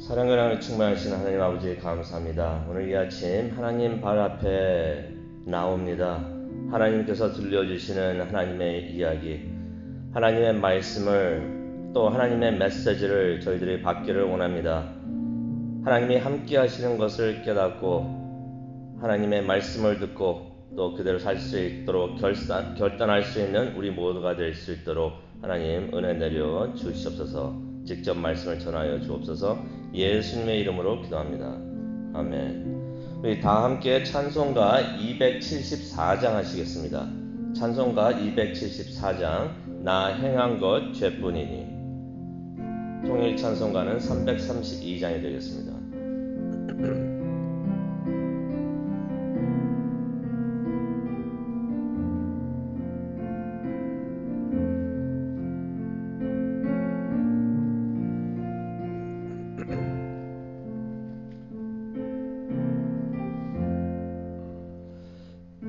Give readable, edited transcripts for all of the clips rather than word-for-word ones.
사랑을 충만하신 하나님 아버지 감사합니다. 오늘 이 아침 하나님 발 앞에 나옵니다. 하나님께서 들려주시는 하나님의 이야기, 하나님의 말씀을 또 하나님의 메시지를 저희들이 받기를 원합니다. 하나님이 함께 하시는 것을 깨닫고 하나님의 말씀을 듣고 또 그대로 살 수 있도록 결단할 수 있는 우리 모두가 될 수 있도록 하나님 은혜 내려 주시옵소서. 직접 말씀을 전하여 주옵소서. 예수님의 이름으로 기도합니다. 아멘. 우리 다 함께 찬송가 274장 하시겠습니다. 찬송가 274장 나 행한 것 죄뿐이니. 통일 찬송가는 332장이 되겠습니다.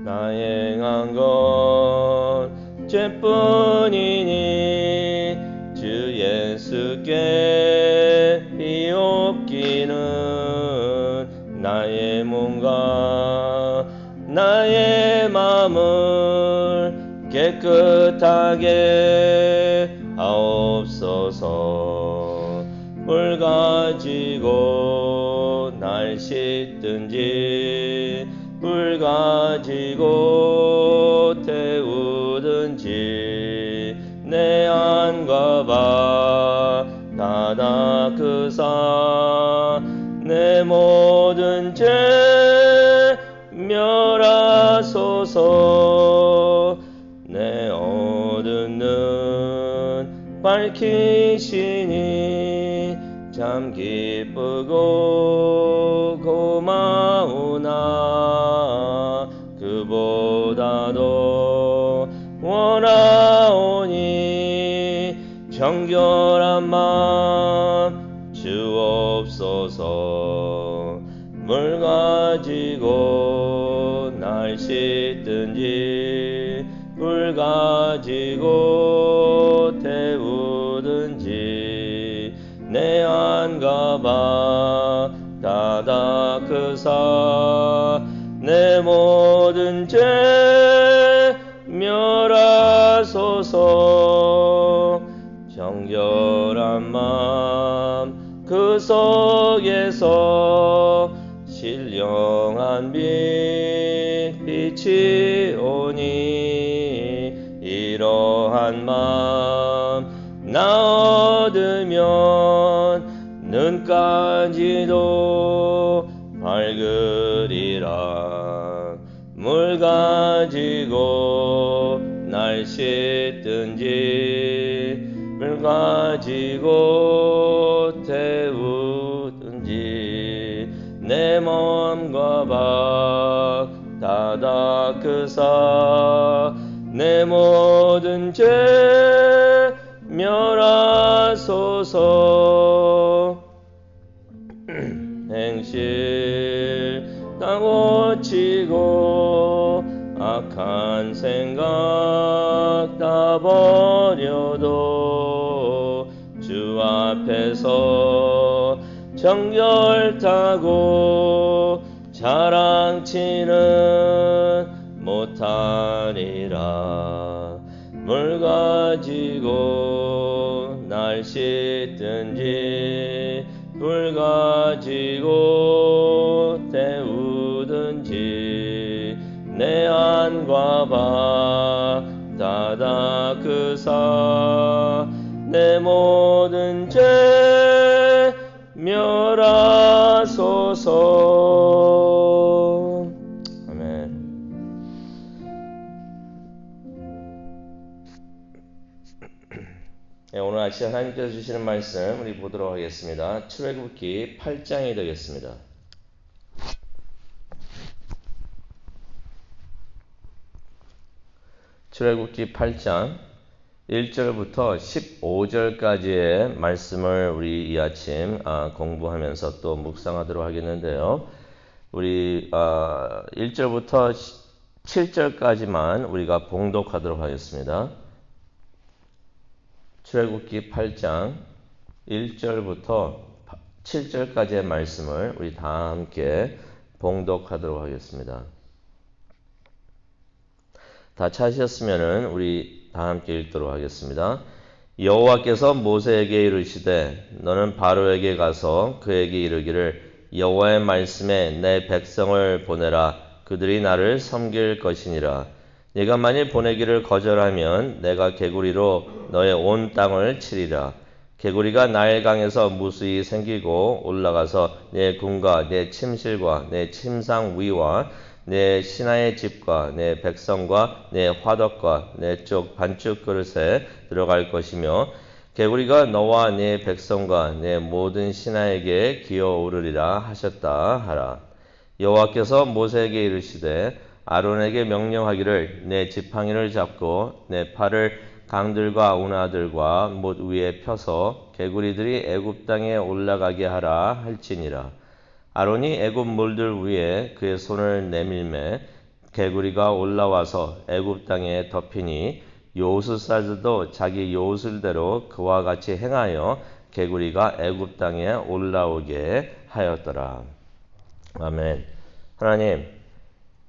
나 행한 것 죄뿐이니 주 예수께 비옵기는 나의 몸과 나의 마음을 깨끗하게 하옵소서. 물 가지고 날 씻든지 불 가지고 태우든지 내 안과 바 다 닦으사 내 모든 죄 멸하소서. 내 어두운 눈 밝히시니 참 기쁘고 고마우나 그보다도 원하오니 정결한 마음 주옵소서. 물 가지고 날 씻든지 불 가지고 태우든지 내 안과 바 다 닦으사 내 모든 죄 멸하소서. 정결한 마음 그 속에서 신령한 빛이 오니 이러한 마음 나 얻으면 눈까지도 밝으리라. 물 가지고 날 씻든지 물 가지고 태우든지 내 몸과 바 다 닦으사 내 모든 죄 멸하소서. 행실 다 고치고 악한 생각 다 버려도 주 앞에서 정결타고 자랑치는 못하리라. 물 가지고 날 씻든지 불 가지고 태우든지 내 안과 바 다 닦으사 내 모든 죄 멸하소서. 아멘. 네, 오늘 아침 하나님께서 주시는 말씀 우리 보도록 하겠습니다. 출애굽기 8장이 되겠습니다. 출애굽기 8장 1절부터 15절까지의 말씀을 우리 이 아침 공부하면서 또 묵상하도록 하겠는데요. 우리 1절부터 7절까지만 우리가 봉독하도록 하겠습니다. 출애굽기 8장 1절부터 7절까지의 말씀을 우리 다 함께 봉독하도록 하겠습니다. 다 찾으셨으면은 우리 다 함께 읽도록 하겠습니다. 여호와께서 모세에게 이르시되 너는 바로에게 가서 그에게 이르기를 여호와의 말씀에 내 백성을 보내라. 그들이 나를 섬길 것이니라. 네가 만일 보내기를 거절하면 내가 개구리로 너의 온 땅을 치리라. 개구리가 나일강에서 무수히 생기고 올라가서 내 궁과 내 침실과 내 침상 위와 내 신하의 집과 내 백성과 내 화덕과 내 쪽 반죽 그릇에 들어갈 것이며 개구리가 너와 네 백성과 내 모든 신하에게 기어오르리라 하셨다 하라. 여호와께서 모세에게 이르시되 아론에게 명령하기를 내 지팡이를 잡고 내 팔을 강들과 운하들과 못 위에 펴서 개구리들이 애굽 땅에 올라가게 하라 할지니라. 아론이 애굽 물들 위에 그의 손을 내밀매 개구리가 올라와서 애굽 땅에 덮이니 요술사들도 자기 요술대로 그와 같이 행하여 개구리가 애굽 땅에 올라오게 하였더라. 아멘. 하나님,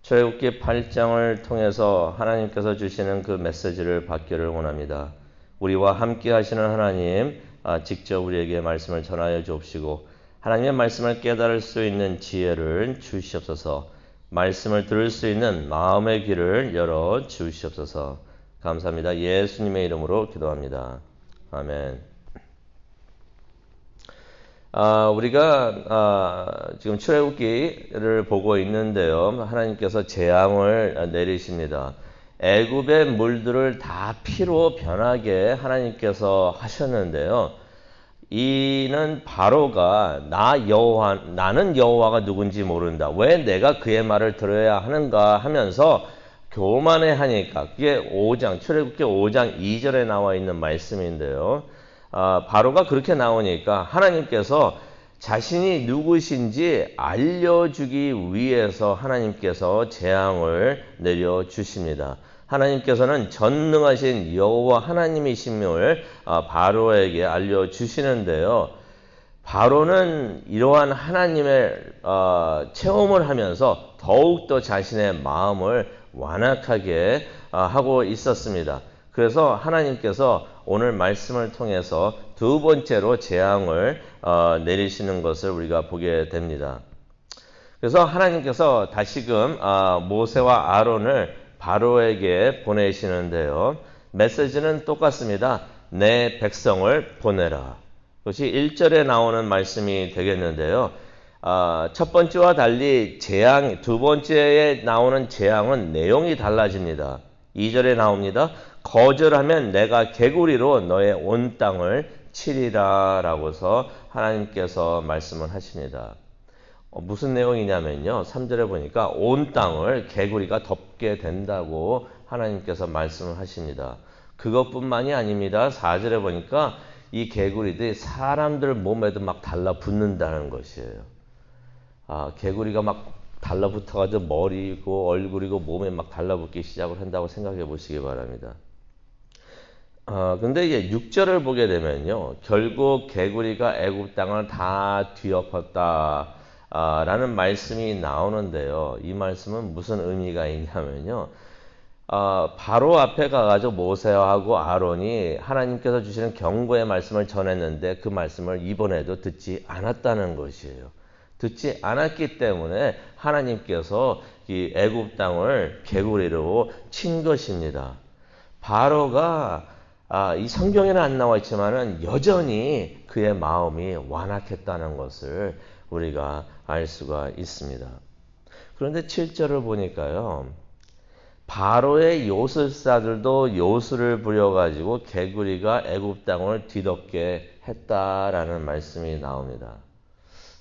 출애굽기 8장을 통해서 하나님께서 주시는 그 메시지를 받기를 원합니다. 우리와 함께 하시는 하나님, 직접 우리에게 말씀을 전하여 주옵시고 하나님의 말씀을 깨달을 수 있는 지혜를 주시옵소서. 말씀을 들을 수 있는 마음의 귀를 열어 주시옵소서. 감사합니다. 예수님의 이름으로 기도합니다. 아멘. 우리가 지금 출애굽기를 보고 있는데요. 하나님께서 재앙을 내리십니다. 애굽의 물들을 다 피로 변하게 하나님께서 하셨는데요. 이는 바로가 나는 여호와가 누군지 모른다. 왜 내가 그의 말을 들어야 하는가 하면서 교만해 하니까 그게 출애굽기 5장 2절에 나와 있는 말씀인데요. 바로가 그렇게 나오니까 하나님께서 자신이 누구신지 알려주기 위해서 하나님께서 재앙을 내려주십니다. 하나님께서는 전능하신 여호와 하나님이심을 바로에게 알려주시는데요. 바로는 이러한 하나님의 체험을 하면서 더욱더 자신의 마음을 완악하게 하고 있었습니다. 그래서 하나님께서 오늘 말씀을 통해서 두 번째로 재앙을 내리시는 것을 우리가 보게 됩니다. 그래서 하나님께서 다시금 모세와 아론을 바로에게 보내시는데요. 메시지는 똑같습니다. 내 백성을 보내라. 그것이 1절에 나오는 말씀이 되겠는데요. 첫 번째와 달리 두 번째에 나오는 재앙은 내용이 달라집니다. 2절에 나옵니다. 거절하면 내가 개구리로 너의 온 땅을 치리라 라고서 하나님께서 말씀을 하십니다. 무슨 내용이냐면요. 3절에 보니까 온 땅을 개구리가 덮게 된다고 하나님께서 말씀을 하십니다. 그것뿐만이 아닙니다. 4절에 보니까 이 개구리들이 사람들 몸에도 막 달라붙는다는 것이에요. 개구리가 막 달라붙어가지고 머리고 얼굴이고 몸에 막 달라붙기 시작을 한다고 생각해 보시기 바랍니다. 근데 이제 6절을 보게 되면요. 결국 개구리가 애굽 땅을 다 뒤엎었다. 라는 말씀이 나오는데요. 이 말씀은 무슨 의미가 있냐면요. 바로 앞에 가가지고 모세하고 아론이 하나님께서 주시는 경고의 말씀을 전했는데 그 말씀을 이번에도 듣지 않았다는 것이에요. 듣지 않았기 때문에 하나님께서 이 애굽 땅을 개구리로 친 것입니다. 바로가 이 성경에는 안 나와 있지만은 여전히 그의 마음이 완악했다는 것을 우리가 알 수가 있습니다. 그런데 7절을 보니까요. 바로의 요술사들도 요술을 부려가지고 개구리가 애굽 땅을 뒤덮게 했다라는 말씀이 나옵니다.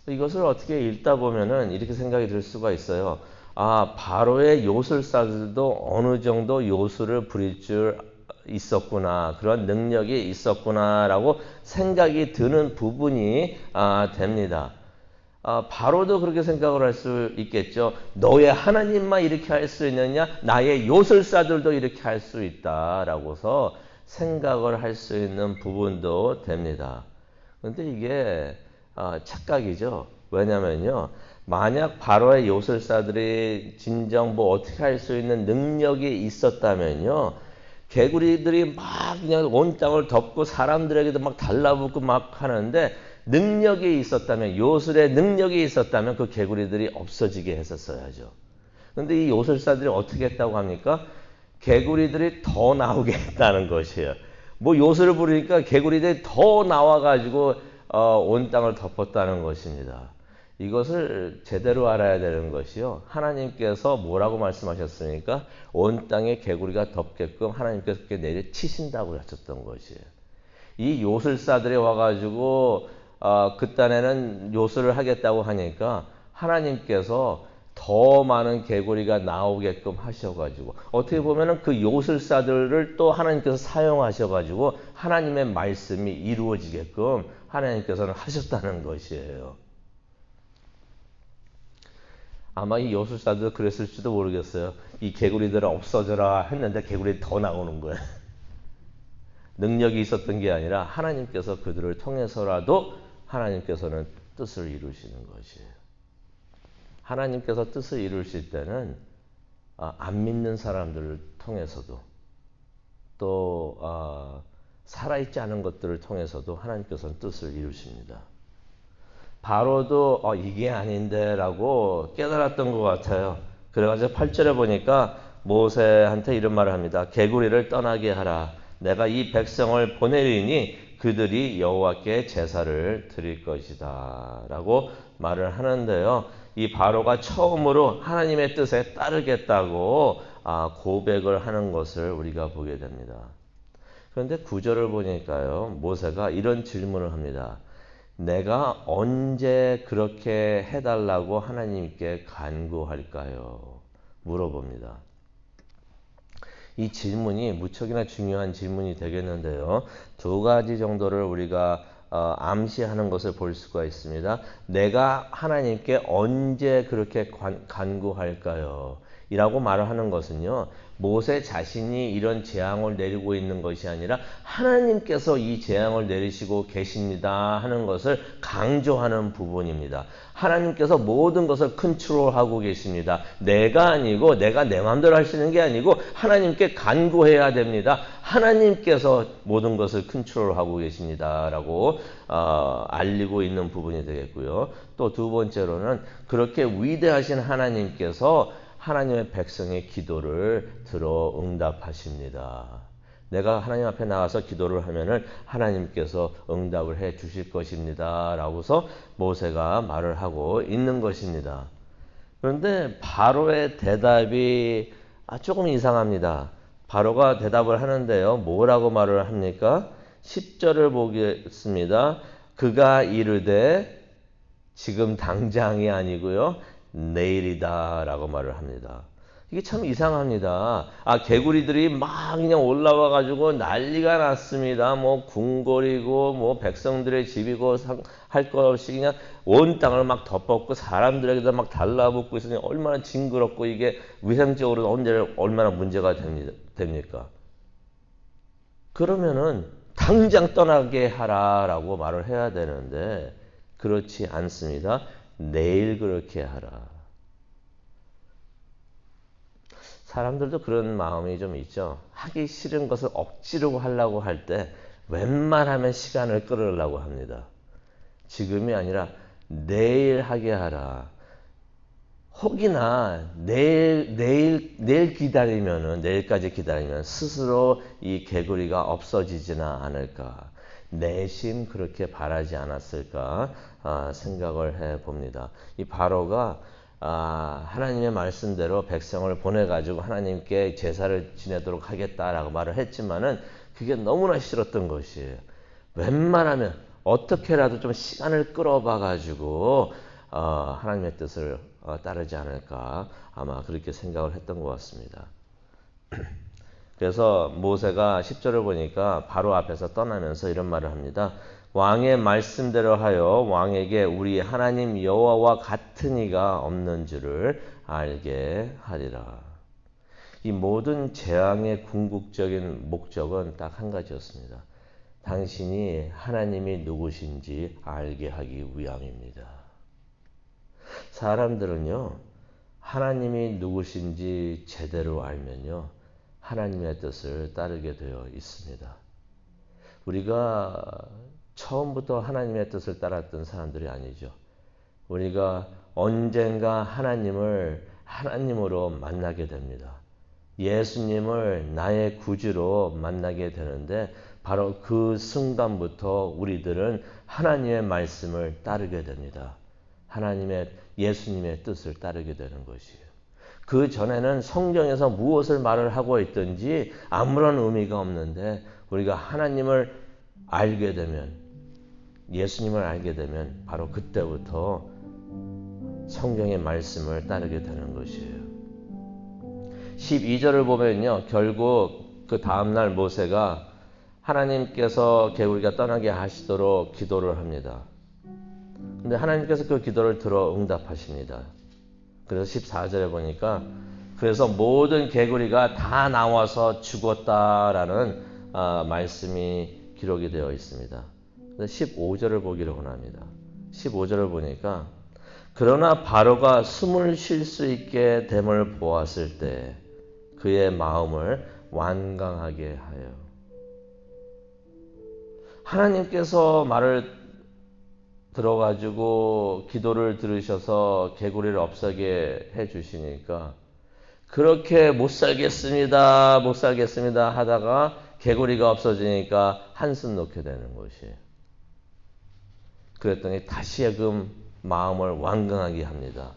이것을 어떻게 읽다 보면은 이렇게 생각이 들 수가 있어요. 바로의 요술사들도 어느 정도 요술을 부릴 줄 있었구나. 그런 능력이 있었구나라고 생각이 드는 부분이 됩니다. 바로도 그렇게 생각을 할 수 있겠죠. 너의 하나님만 이렇게 할 수 있느냐? 나의 요술사들도 이렇게 할 수 있다라고서 생각을 할 수 있는 부분도 됩니다. 그런데 이게 착각이죠. 왜냐면요. 만약 바로의 요술사들이 진정 뭐 어떻게 할 수 있는 능력이 있었다면요. 개구리들이 막 그냥 온 땅을 덮고 사람들에게도 막 달라붙고 막 하는데 능력이 있었다면, 요술의 능력이 있었다면 그 개구리들이 없어지게 했었어야죠. 근데 이 요술사들이 어떻게 했다고 합니까? 개구리들이 더 나오게 했다는 것이에요. 뭐 요술을 부르니까 개구리들이 더 나와가지고 온 땅을 덮었다는 것입니다. 이것을 제대로 알아야 되는 것이요. 하나님께서 뭐라고 말씀하셨습니까? 온 땅에 개구리가 덮게끔 하나님께서 그렇게 내려치신다고 하셨던 것이에요. 이 요술사들이 와가지고 그 딴에는 요술을 하겠다고 하니까 하나님께서 더 많은 개구리가 나오게끔 하셔가지고 어떻게 보면은 그 요술사들을 또 하나님께서 사용하셔가지고 하나님의 말씀이 이루어지게끔 하나님께서는 하셨다는 것이에요. 아마 이 요술사도 그랬을지도 모르겠어요. 이 개구리들은 없어져라 했는데 개구리 더 나오는 거예요. 능력이 있었던 게 아니라 하나님께서 그들을 통해서라도 하나님께서는 뜻을 이루시는 것이에요. 하나님께서 뜻을 이루실 때는 안 믿는 사람들을 통해서도 또 살아있지 않은 것들을 통해서도 하나님께서는 뜻을 이루십니다. 바로도 이게 아닌데 라고 깨달았던 것 같아요. 그래가지고 8절에 보니까 모세한테 이런 말을 합니다. 개구리를 떠나게 하라. 내가 이 백성을 보내리니 그들이 여호와께 제사를 드릴 것이다 라고 말을 하는데요. 이 바로가 처음으로 하나님의 뜻에 따르겠다고 고백을 하는 것을 우리가 보게 됩니다. 그런데 9절을 보니까요. 모세가 이런 질문을 합니다. 내가 언제 그렇게 해달라고 하나님께 간구할까요? 물어봅니다. 이 질문이 무척이나 중요한 질문이 되겠는데요. 두 가지 정도를 우리가 암시하는 것을 볼 수가 있습니다. 내가 하나님께 언제 그렇게 간구할까요? 이라고 말을 하는 것은요. 모세 자신이 이런 재앙을 내리고 있는 것이 아니라 하나님께서 이 재앙을 내리시고 계십니다 하는 것을 강조하는 부분입니다. 하나님께서 모든 것을 컨트롤하고 계십니다. 내가 아니고 내가 내 마음대로 할 수 있는 게 아니고 하나님께 간구해야 됩니다. 하나님께서 모든 것을 컨트롤하고 계십니다 라고 알리고 있는 부분이 되겠고요. 또 두 번째로는 그렇게 위대하신 하나님께서 하나님의 백성의 기도를 들어 응답하십니다. 내가 하나님 앞에 나가서 기도를 하면은 하나님께서 응답을 해 주실 것입니다. 라고서 모세가 말을 하고 있는 것입니다. 그런데 바로의 대답이 조금 이상합니다. 바로가 대답을 하는데요. 뭐라고 말을 합니까? 10절을 보겠습니다. 그가 이르되 지금 당장이 아니고요. 내일이다 라고 말을 합니다. 이게 참 이상합니다. 개구리들이 막 그냥 올라와 가지고 난리가 났습니다. 뭐 궁궐이고 뭐 백성들의 집이고 할 것 없이 그냥 온 땅을 막 덮었고 사람들에게도 막 달라붙고 있으니 얼마나 징그럽고 이게 위생적으로 얼마나 문제가 됩니까? 그러면은 당장 떠나게 하라라고 말을 해야 되는데 그렇지 않습니다. 내일 그렇게 하라. 사람들도 그런 마음이 좀 있죠. 하기 싫은 것을 억지로 하려고 할 때 웬만하면 시간을 끌으려고 합니다. 지금이 아니라 내일 하게 하라. 혹이나 내일 기다리면은, 내일까지 기다리면 스스로 이 개구리가 없어지지는 않을까. 내심 그렇게 바라지 않았을까 생각을 해 봅니다. 이 바로가 하나님의 말씀대로 백성을 보내가지고 하나님께 제사를 지내도록 하겠다라고 말을 했지만은 그게 너무나 싫었던 것이에요. 웬만하면 어떻게라도 좀 시간을 끌어봐가지고 하나님의 뜻을 따르지 않을까 아마 그렇게 생각을 했던 것 같습니다. 그래서 모세가 10절을 보니까 바로 앞에서 떠나면서 이런 말을 합니다. 왕의 말씀대로 하여 왕에게 우리 하나님 여호와와 같은 이가 없는 줄을 알게 하리라. 이 모든 재앙의 궁극적인 목적은 딱 한 가지였습니다. 당신이 하나님이 누구신지 알게 하기 위함입니다. 사람들은요, 하나님이 누구신지 제대로 알면요, 하나님의 뜻을 따르게 되어 있습니다. 우리가 처음부터 하나님의 뜻을 따랐던 사람들이 아니죠. 우리가 언젠가 하나님을 하나님으로 만나게 됩니다. 예수님을 나의 구주로 만나게 되는데 바로 그 순간부터 우리들은 하나님의 말씀을 따르게 됩니다. 예수님의 뜻을 따르게 되는 것이에요. 그 전에는 성경에서 무엇을 말을 하고 있든지 아무런 의미가 없는데 우리가 하나님을 알게 되면, 예수님을 알게 되면 바로 그때부터 성경의 말씀을 따르게 되는 것이에요. 12절을 보면요, 결국 그 다음날 모세가 하나님께서 개구리가 떠나게 하시도록 기도를 합니다. 근데 하나님께서 그 기도를 들어 응답하십니다. 그래서 14절에 보니까 그래서 모든 개구리가 다 나와서 죽었다라는 말씀이 기록이 되어 있습니다. 15절을 보기를 원합니다. 15절을 보니까 그러나 바로가 숨을 쉴 수 있게 됨을 보았을 때 그의 마음을 완강하게 하여. 하나님께서 말을 들어가지고 기도를 들으셔서 개구리를 없애게 해주시니까 그렇게 못 살겠습니다 하다가 개구리가 없어지니까 한숨 놓게 되는 것이에요. 그랬더니 다시금 마음을 완강하게 합니다.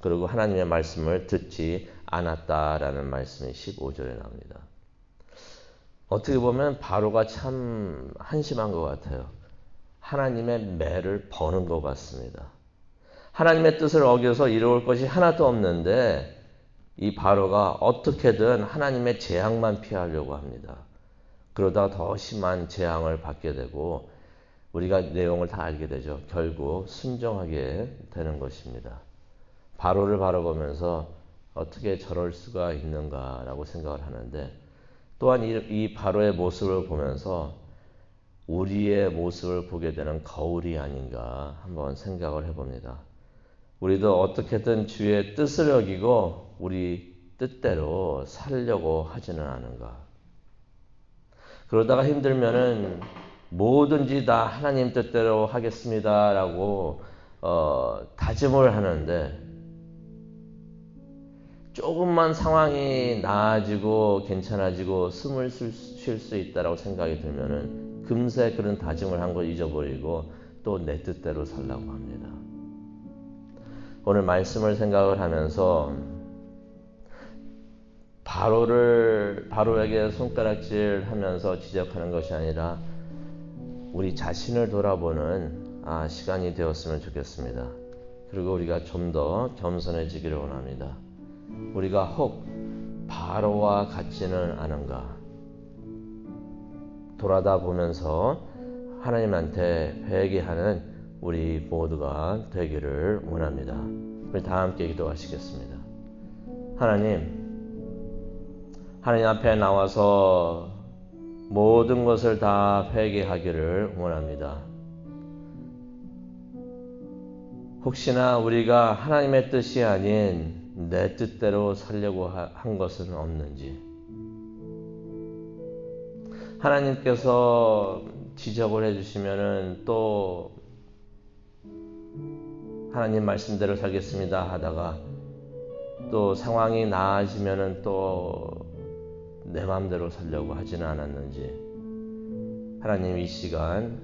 그리고 하나님의 말씀을 듣지 않았다라는 말씀이 15절에 나옵니다. 어떻게 보면 바로가 참 한심한 것 같아요. 하나님의 매를 버는 것 같습니다. 하나님의 뜻을 어겨서 이루을 것이 하나도 없는데 이 바로가 어떻게든 하나님의 재앙만 피하려고 합니다. 그러다가 더 심한 재앙을 받게 되고 우리가 내용을 다 알게 되죠. 결국 순종하게 되는 것입니다. 바로를 바라보면서 어떻게 저럴 수가 있는가라고 생각을 하는데 또한 이 바로의 모습을 보면서 우리의 모습을 보게 되는 거울이 아닌가 한번 생각을 해봅니다. 우리도 어떻게든 주의 뜻을 어기고 우리 뜻대로 살려고 하지는 않은가. 그러다가 힘들면은 뭐든지 다 하나님 뜻대로 하겠습니다라고 다짐을 하는데 조금만 상황이 나아지고 괜찮아지고 숨을 쉴 수 있다라고 생각이 들면은 금세 그런 다짐을 한 거 잊어버리고 또 내 뜻대로 살라고 합니다. 오늘 말씀을 생각을 하면서 바로에게 손가락질 하면서 지적하는 것이 아니라 우리 자신을 돌아보는 시간이 되었으면 좋겠습니다. 그리고 우리가 좀 더 겸손해지기를 원합니다. 우리가 혹 바로와 같지는 않은가? 돌아다 보면서 하나님한테 회개하는 우리 모두가 되기를 원합니다. 우리 다 함께 기도하시겠습니다. 하나님 앞에 나와서 모든 것을 다 회개하기를 원합니다. 혹시나 우리가 하나님의 뜻이 아닌 내 뜻대로 살려고 한 것은 없는지 하나님께서 지적을 해주시면은 또 하나님 말씀대로 살겠습니다 하다가 또 상황이 나아지면은 또 내 마음대로 살려고 하지는 않았는지 하나님 이 시간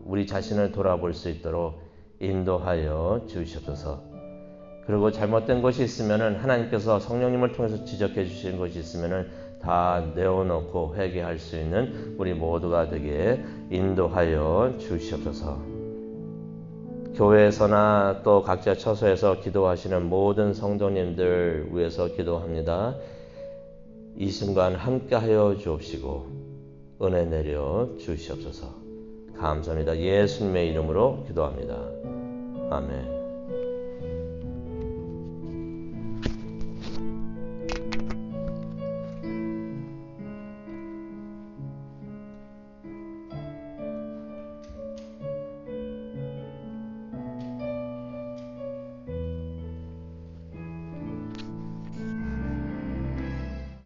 우리 자신을 돌아볼 수 있도록 인도하여 주시옵소서. 그리고 잘못된 것이 있으면은 하나님께서 성령님을 통해서 지적해 주시는 것이 있으면은 다 내어놓고 회개할 수 있는 우리 모두가 되게 인도하여 주시옵소서. 교회에서나 또 각자 처소에서 기도하시는 모든 성도님들 위해서 기도합니다. 이 순간 함께하여 주옵시고 은혜 내려 주시옵소서. 감사합니다. 예수님의 이름으로 기도합니다. 아멘.